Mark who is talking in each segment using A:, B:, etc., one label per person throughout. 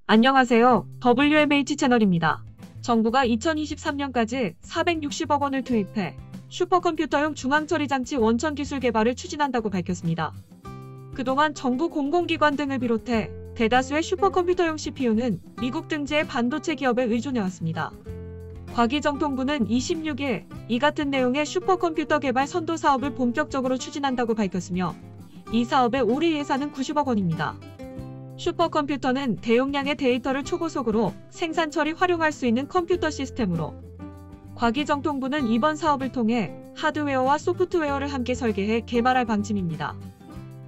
A: 안녕하세요. WMH 채널입니다. 정부가 2023년까지 460억 원을 투입해 슈퍼컴퓨터용 중앙처리장치 원천 기술 개발을 추진한다고 밝혔습니다. 그동안 정부 공공기관 등을 비롯해 대다수의 슈퍼컴퓨터용 CPU는 미국 등지의 반도체 기업에 의존해왔습니다. 과기정통부는 26일 이 같은 내용의 슈퍼컴퓨터 개발 선도 사업을 본격적으로 추진한다고 밝혔으며 이 사업의 올해 예산은 90억 원입니다. 슈퍼컴퓨터는 대용량의 데이터를 초고속으로 생산 처리 활용할 수 있는 컴퓨터 시스템으로 과기정통부는 이번 사업을 통해 하드웨어와 소프트웨어를 함께 설계해 개발할 방침입니다.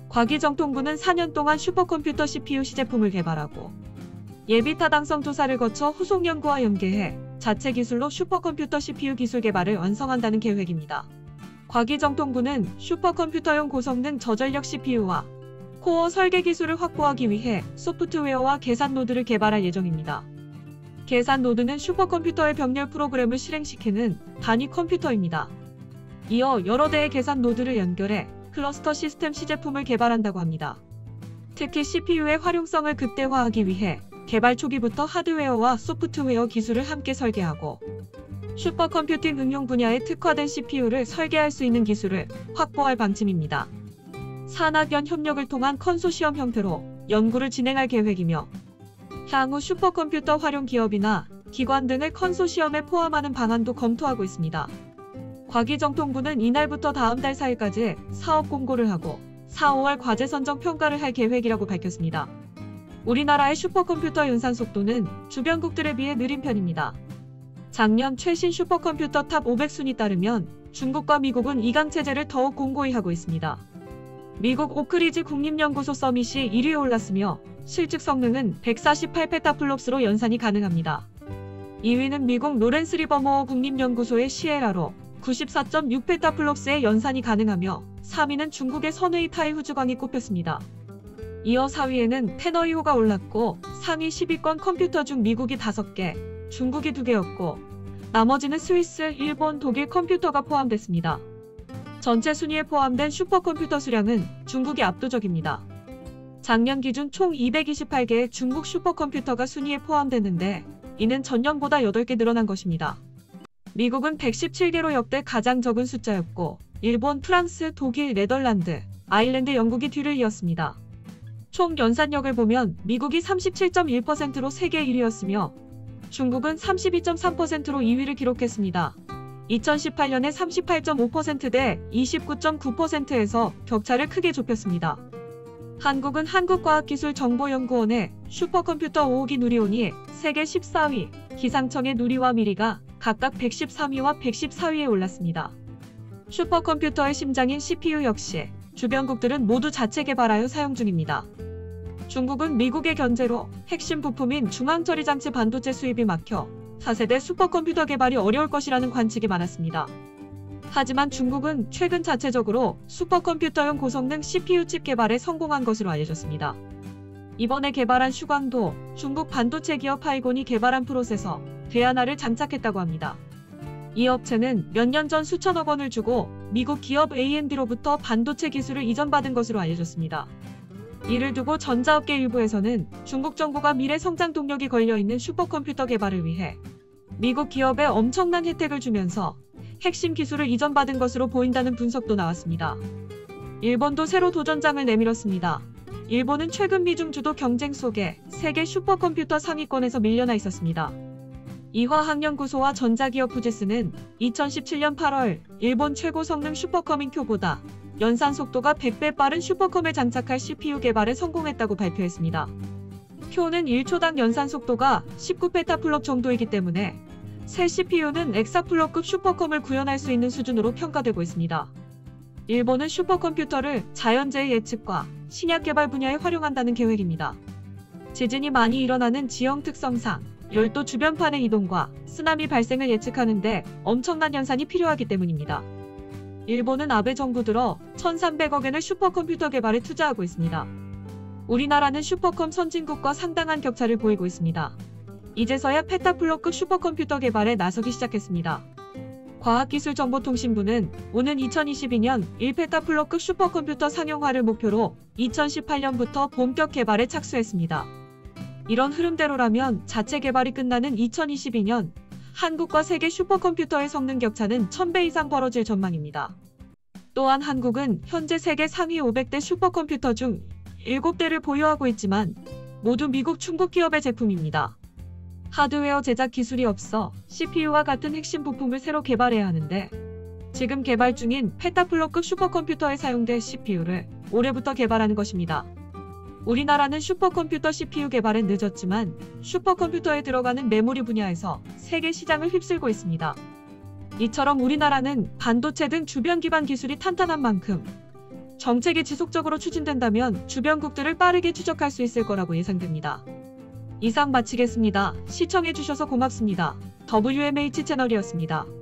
A: 과기정통부는 4년 동안 슈퍼컴퓨터 CPU 시제품을 개발하고 예비 타당성 조사를 거쳐 후속 연구와 연계해 자체 기술로 슈퍼컴퓨터 CPU 기술 개발을 완성한다는 계획입니다. 과기정통부는 슈퍼컴퓨터용 고성능 저전력 CPU와 코어 설계 기술을 확보하기 위해 소프트웨어와 계산 노드를 개발할 예정입니다. 계산 노드는 슈퍼컴퓨터의 병렬 프로그램을 실행시키는 단위 컴퓨터입니다. 이어 여러 대의 계산 노드를 연결해 클러스터 시스템 시제품을 개발한다고 합니다. 특히 CPU의 활용성을 극대화하기 위해 개발 초기부터 하드웨어와 소프트웨어 기술을 함께 설계하고 슈퍼컴퓨팅 응용 분야에 특화된 CPU를 설계할 수 있는 기술을 확보할 방침입니다. 산학연 협력을 통한 컨소시엄 형태로 연구를 진행할 계획이며 향후 슈퍼컴퓨터 활용 기업이나 기관 등을 컨소시엄에 포함하는 방안도 검토하고 있습니다. 과기정통부는 이날부터 다음 달 4일까지 사업 공고를 하고 4, 5월 과제 선정 평가를 할 계획이라고 밝혔습니다. 우리나라의 슈퍼컴퓨터 연산 속도는 주변국들에 비해 느린 편입니다. 작년 최신 슈퍼컴퓨터 탑 500 순위 따르면 중국과 미국은 2강 체제를 더욱 공고히 하고 있습니다. 미국 오크리지 국립연구소 서밋이 1위에 올랐으며 실측 성능은 148페타플롭스로 연산이 가능합니다. 2위는 미국 로렌스 리버모어 국립연구소의 시에라로 94.6페타플롭스의 연산이 가능하며 3위는 중국의 선웨이 타이후즈광이 꼽혔습니다. 이어 4위에는 테너이호가 올랐고 상위 10위권 컴퓨터 중 미국이 5개, 중국이 2개였고 나머지는 스위스, 일본, 독일 컴퓨터가 포함됐습니다. 전체 순위에 포함된 슈퍼컴퓨터 수량은 중국이 압도적입니다. 작년 기준 총 228개의 중국 슈퍼컴퓨터가 순위에 포함됐는데 이는 전년보다 8개 늘어난 것입니다. 미국은 117개로 역대 가장 적은 숫자였고 일본, 프랑스, 독일, 네덜란드, 아일랜드, 영국이 뒤를 이었습니다. 총 연산력을 보면 미국이 37.1%로 세계 1위였으며 중국은 32.3%로 2위를 기록했습니다. 2018년에 38.5% 대 29.9%에서 격차를 크게 좁혔습니다. 한국은 한국과학기술정보연구원의 슈퍼컴퓨터 5호기 누리온이 세계 14위, 기상청의 누리와 미리가 각각 113위와 114위에 올랐습니다. 슈퍼컴퓨터의 심장인 CPU 역시 주변국들은 모두 자체 개발하여 사용 중입니다. 중국은 미국의 견제로 핵심 부품인 중앙처리장치 반도체 수입이 막혀 4세대 슈퍼컴퓨터 개발이 어려울 것이라는 관측이 많았습니다. 하지만 중국은 최근 자체적으로 슈퍼컴퓨터용 고성능 CPU 칩 개발에 성공한 것으로 알려졌습니다. 이번에 개발한 슈광도 중국 반도체 기업 하이곤이 개발한 프로세서 괴하나를 장착했다고 합니다. 이 업체는 몇 년 전 수천억 원을 주고 미국 기업 AMD로부터 반도체 기술을 이전받은 것으로 알려졌습니다. 이를 두고 전자업계 일부에서는 중국 정부가 미래 성장 동력이 걸려있는 슈퍼컴퓨터 개발을 위해 미국 기업에 엄청난 혜택을 주면서 핵심 기술을 이전받은 것으로 보인다는 분석도 나왔습니다. 일본도 새로 도전장을 내밀었습니다. 일본은 최근 미중 주도 경쟁 속에 세계 슈퍼컴퓨터 상위권에서 밀려나 있었습니다. 이화학연구소와 전자기업 후지스는 2017년 8월 일본 최고 성능 슈퍼컴인 쿄보다 연산 속도가 100배 빠른 슈퍼컴에 장착할 CPU 개발에 성공했다고 발표했습니다. 쿄는 1초당 연산 속도가 19페타플롭 정도이기 때문에 새 CPU는 엑사플롭급 슈퍼컴을 구현할 수 있는 수준으로 평가되고 있습니다. 일본은 슈퍼컴퓨터를 자연재해 예측과 신약 개발 분야에 활용한다는 계획입니다. 지진이 많이 일어나는 지형 특성상 열도 주변판의 이동과 쓰나미 발생을 예측하는 데 엄청난 연산이 필요하기 때문입니다. 일본은 아베 정부 들어 1,300억엔을 슈퍼컴퓨터 개발에 투자하고 있습니다. 우리나라는 슈퍼컴 선진국과 상당한 격차를 보이고 있습니다. 이제서야 페타플롭급 슈퍼컴퓨터 개발에 나서기 시작했습니다. 과학기술정보통신부는 오는 2022년 1페타플롭급 슈퍼컴퓨터 상용화를 목표로 2018년부터 본격 개발에 착수했습니다. 이런 흐름대로라면 자체 개발이 끝나는 2022년 한국과 세계 슈퍼컴퓨터의 성능 격차는 1000배 이상 벌어질 전망입니다. 또한 한국은 현재 세계 상위 500대 슈퍼컴퓨터 중 7대를 보유하고 있지만 모두 미국, 중국 기업의 제품입니다. 하드웨어 제작 기술이 없어 CPU와 같은 핵심 부품을 새로 개발해야 하는데 지금 개발 중인 펜타플로급 슈퍼컴퓨터에 사용될 CPU를 올해부터 개발하는 것입니다. 우리나라는 슈퍼컴퓨터 CPU 개발은 늦었지만 슈퍼컴퓨터에 들어가는 메모리 분야에서 세계 시장을 휩쓸고 있습니다. 이처럼 우리나라는 반도체 등 주변 기반 기술이 탄탄한 만큼 정책이 지속적으로 추진된다면 주변국들을 빠르게 추적할 수 있을 거라고 예상됩니다. 이상 마치겠습니다. 시청해주셔서 고맙습니다. WMH 채널이었습니다.